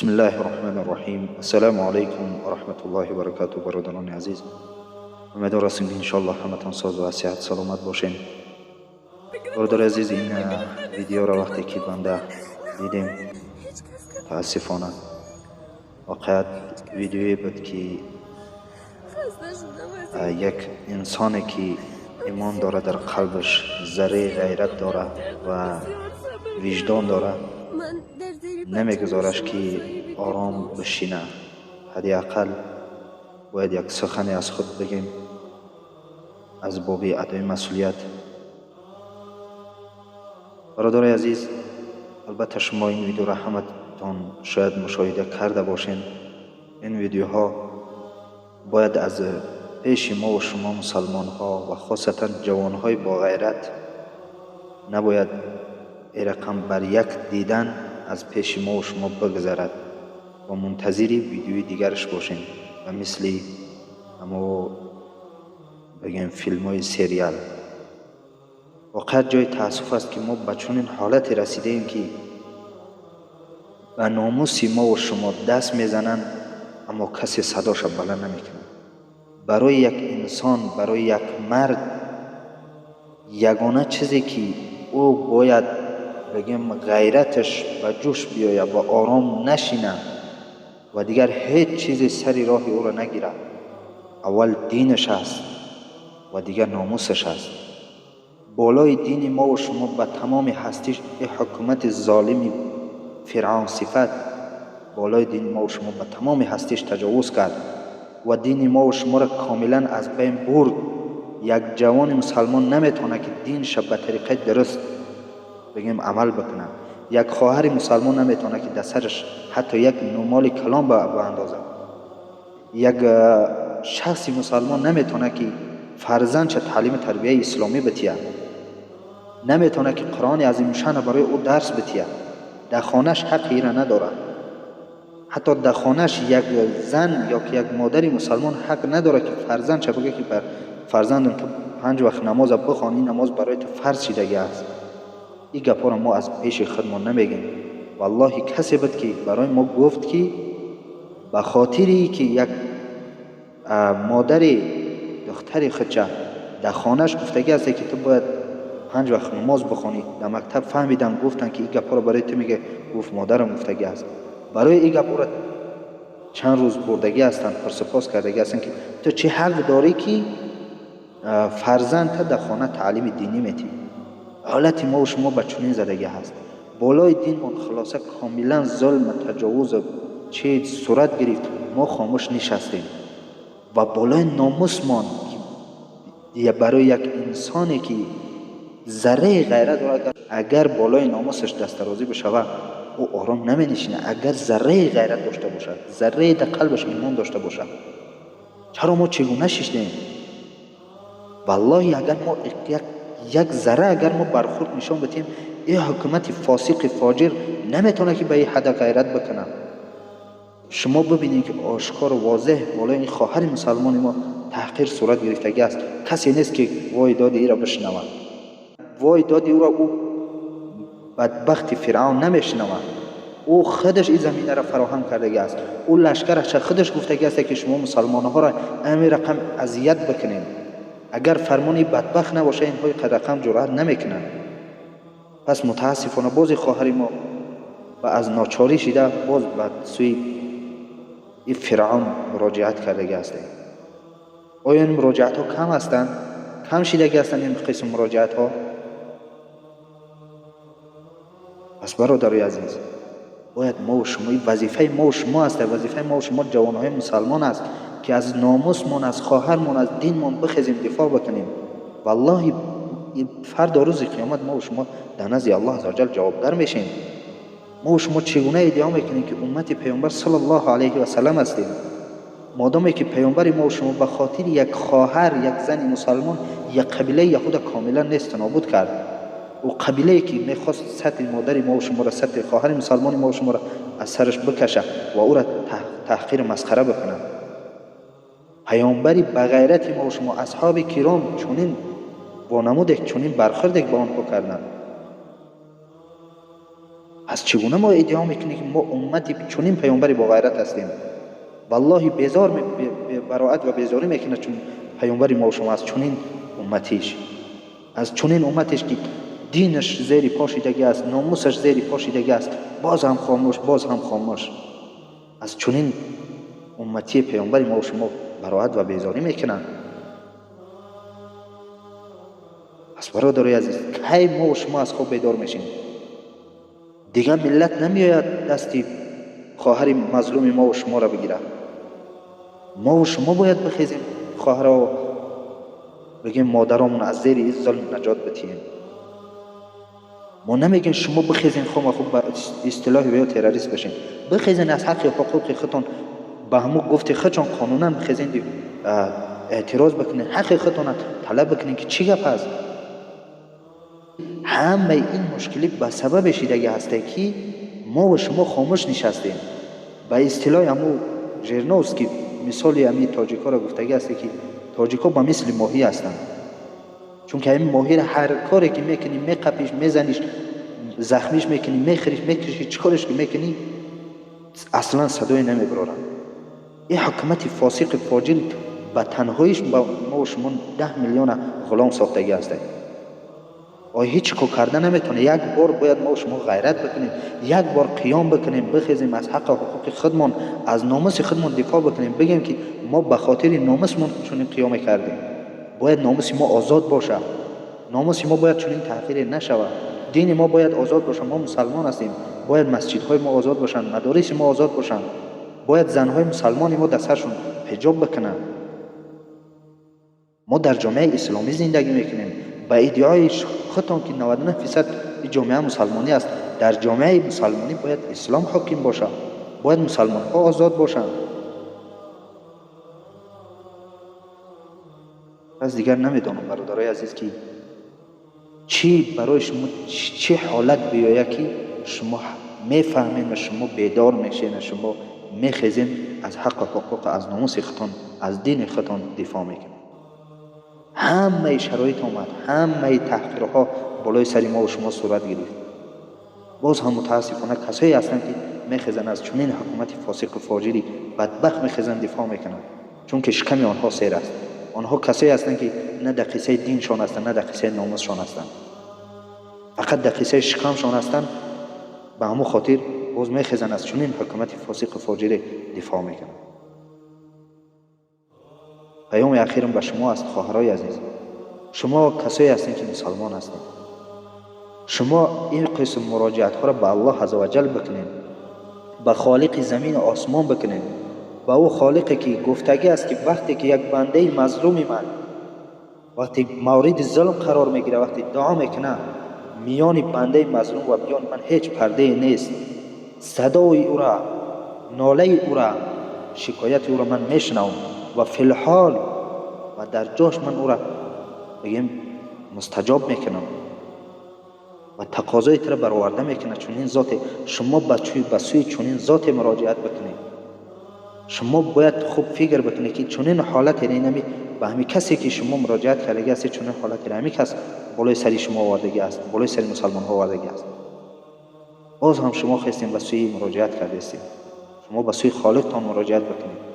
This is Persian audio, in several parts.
بسم الله الرحمن الرحیم. السلام علیکم و رحمت الله و برکاته. برادران عزیز، امیدوار هستیم انشالله همتان ساز و صحت سلامت باشین. برادر عزیز، این ویدیو را وقتی که بنده دیدیم تاسفانه واقعا ویدیویی بود که یک انسانی که ایمان داره، در قلبش ذره غیرت داره و وجدان داره، نمیگذارش که آرام بشینه. حداقل باید یک سخنی از خود بگیم از باب ادای مسئولیت. برادر عزیز، البته شما این ویدیو را همتان شاید مشاهده کرده باشین. این ویدیوها باید از پیش ما و شما مسلمان ها و خاصتا جوان های با غیرت نباید این رقم بر یک دیدن از پیش ما و شما بگذرد و منتظری ویدیوی دیگرش باشین و مثل اما بگیم فیلم های سریال. واقعا جای تاسف است که ما به چنین حالت رسیده ایم که به ناموس ما و شما دست میزنن اما کسی صداش بلند نمیکنه. برای یک انسان، برای یک مرد، یگانه چیزی که او باید بگیم غیرتش به جوش بیاید و آرام نشینه و دیگر هیچ چیزی سری راه او را نگیره، اول دینش است و دیگر ناموسش است. بالای دین ما و شما به تمام هستیش این حکومت ظالمی فرعون صفت بالای دین ما و شما به تمام هستیش تجاوز کرد و دین ما و شما را کاملا از بین برد. یک جوان مسلمان نمیتونه که دینش به طریقه درست بگیم عمل بکنه. یک خواهر مسلمان نمیتونه که دستش حتی یک نمال کلام به اندازه. یک شخص مسلمان نمیتونه که فرزندش تعلیم تربیه اسلامی بتیه، نمیتونه که قرآن عظیم شان برای او درس بتیه. در خانهش حق ایره نداره. حتی در خانهش یک زن یا یک مادری مسلمان حق نداره که فرزندش بگه که بر فرزندم تو 5 وقت نماز بخوانی، نماز برای تو فرض شدگی است. این گپا را ما از پیش خودمان نمیگیم. والله کسی بود که برای ما گفت که به خاطری که یک مادری دختری خودش در خانهش گفتگی است که تو باید 5 وقت نماز بخوانی، در مکتب فهمیدن گفتن که این گپا را برای تو میگه، گفت مادرم گفتگی است. برای این گپا را چند روز بردگی هستند، پرسپاس کردگی هستند که تو چه حق داری که فرزند در خانه تعلیم دینی میتی. حالت ما و شما به چنین زدگی هست. بالای دین من خلاصه کاملا ظلم تجاوز چه صورت گرفت، ما خاموش نشستیم و بالای ناموس من که برای یک انسانی که ذره غیرت دارد، اگر بالای ناموسش دسترازی بشود او آرام نمی نشینه. اگر ذره غیرت داشته باشد، ذره در قلبش ایمان داشته باشد، چرا ما چگونه شیشتیم؟ والله اگر ما یک ذره اگر ما برخورد نشان بدیم، این حکومت فاسق فاجر نمیتونه که به این حد غیرت بکنه. شما ببینید که آشکار و واضح بالای این خواهر مسلمان ما تحقیر صورت گرفتگی است. کسی نیست که وای داد ای را بشنود. وای داد او را او بدبخت فرعون نمیشنود. او خودش این زمینه را فراهم کردگی است. او لشکرش خودش گفتگی است که شما مسلمان ها را همین رقم اذیت بکنید. اگر فرمانی بدبخت نباشه اینهای رقم جرأت نمیکنن. پس متاسفانه باز خواهر ما و از ناچاری شده باز به سوی این فرعون مراجعت کردگی است. آیا این مراجعت ها کم هستند؟ کم شدگی هستند این قسم مراجعت ها؟ پس برادرای عزیز، باید ما و شما، وظیفه ما و شما است، وظیفه ما و شما جوانهای مسلمان است که از ناموسمون، از خواهرمون، از دینمون بخیزیم، دفاع بکنیم. والله فردا روز قیامت ما و شما در نزد الله عزوجل جوابدار میشیم. ما و شما چگونه ادعا میکنیم که امت پیامبر صلی الله علیه و سلم هستیم، مادامی که پیامبر ما و شما به خاطر یک خواهر، یک زن مسلمان، یک قبیله یهود کاملا نیست نابود کرد. او قبیله که میخواست سطح مادر ما و شما را، سطح خواهر مسلمان ما و شما را از سرش بکشه و او را تحقیر مسخره بکنه. پیامبری به غیرت ما و شما اصحاب کرام چنین وانمود، چنین برخورد با آنها کردند. از چگونه ما ادعا میکنیم که ما امتی چنین پیامبری با غیرت هستیم؟ والله بیزار براءت و بیزاری میکنه چون پیامبری ما و شما از چنین امتیش، از چنین امتیش که دینش زیر پاشیدگی است، ناموسش زیر پاشیدگی است، باز هم خاموش. از چنین امتی پیامبری ما و شما براءت و بیزاری میکنن. پس برادرای عزیز، کی ما و شما از خواب بیدار میشیم؟ دیگه ملت نمیاید دستی خواهر مظلوم ما و شما را بگیره. ما و شما باید بخیزیم خواهرها، بگیم مادرامون از زیر این ظلم نجات بتیم. ما نمیگیم شما بخیزین خوب به اصطلاح یا تروریست بشین، بخیزین از حق حقوق خودتون به همون گفت خودتون قانونا بخیزین اعتراض بکنین، حق خودتون طلب بکنین که چی گپ است. همه این مشکلی به سبب شیدگی هسته که ما و شما خاموش نشستیم. به اصطلاح همون ژرنوفسکی مثالی همین تاجیکا را گفتگی هسته که تاجیکا با مثل ماهی هستند، چون که این ماهی را هر کاری که میکنی میقپیش، میزنیش، زخمیش میکنی، میخریش، میکشی، چیکارش که میکنی اصلا صدای نمیبرارن. این حکومت فاسق فاجر به تنهاییش با ما و شما 10 میلیون غلام ساختگی هسته. آیا هیچ کو کردن نمیتونه؟ یک بار باید ما و شما غیرت بکنیم، یک بار قیام بکنیم، بخیزیم از حق و حقوق خودمون، از ناموس خودمون دفاع بکنیم، بگیم که ما به خاطر ناموسمون چنین قیام کردیم. باید ناموس ما آزاد باشه، ناموس ما باید چنین تغییر نشود، دین ما باید آزاد باشه. ما مسلمان هستیم، باید مسجدهای ما آزاد باشن، مدارس ما آزاد باشن، باید زنهای مسلمان ما دستشون حجاب بکنن. ما در جامعه اسلامی زندگی میکنیم. با ادعای خودتون که 99% جامعه مسلمانی است، در جامعه مسلمانی باید اسلام حاکم باشه، باید مسلمان ها آزاد باشن. پس دیگر نمیدانم برادرای عزیز که چی برای شما چه حالت بیاید که شما میفهمین و شما بیدار میشین، شما میخیزین از حق و حقوق، از ناموس خودتون، از دین خودتون دفاع میکنین. همه شرایط آمد، همه تحقیرها بالای سر ما و شما صورت گرفت. باز هم متاسفانه کسایی هستند که میخیزن از چنین حکومت فاسق و فاجری بدبخت میخیزن دفاع میکنن، چون که شکم آنها سیر است. آنها کسایی هستند که نه در قصه دینشان هستند، نه در قصه ناموسشان هستند، فقط در قصه شکمشان هستند. به همون خاطر باز میخیزن از چنین حکومت فاسق و فاجری دفاع میکنن. پیام اخیرم به شما است خواهرای عزیز. شما کسایی هستین که مسلمان هستین. شما این قسم مراجعت ها را به الله عزوجل بکنین، به خالق زمین و آسمان بکنین، به او خالقی که گفتگی است که وقتی که یک بنده مظلومی من وقتی مورد ظلم قرار میگیره، وقتی دعا میکنه، میان بنده مظلوم و میان من هیچ پرده نیست، صدای او را، ناله او را، شکایت او را من میشنوم و فی الحال و در جاش من او را بگیم مستجاب میکنم و تقاضای تر برآورده میکنه. چنین ذات شما به سوی چنین ذات مراجعت بکنید. شما باید خوب فکر بکنید که چنین حالت نمی به همین کسی که شما مراجعت کردگی است، چنین حالت همین کس بالای سری شما آوردگی است، بالای سری مسلمان ها آوردگی است. باز هم شما خواستین به سوی مراجعت کرده استید. شما به سوی خالقتان مراجعت بکنید.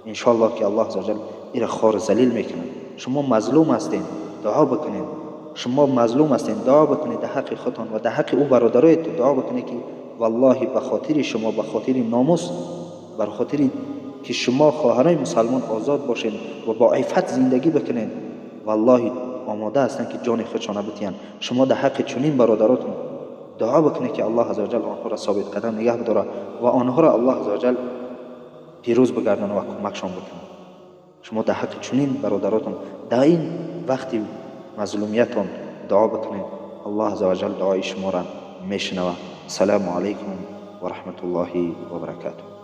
ان شاء الله که الله عزوجل این خار ذلیل میکنه. شما مظلوم هستین، دعا بکنید. شما مظلوم هستین، دعا بکنید در حق خودتان و در حق او برادرایت. دعا بکنید که والله به خاطر شما، به خاطر ناموس، بر خاطر که شما خواهرای مسلمان آزاد باشین و با عفت زندگی بکنین، والله آماده هستن که جان خودشان بتین. شما در حق چنین برادراتون دعا بکنید که الله عزوجل آنها را ثابت قدم نگه بداره و آنها را الله عزوجل پیروز بگردانه و کمکشان بکنه. شما در حق چنین برادراتون در این وقتی مظلومیتون دعا بکنید. الله عزوجل دعای شما را میشنوه. السلام علیکم و رحمت الله و برکاته.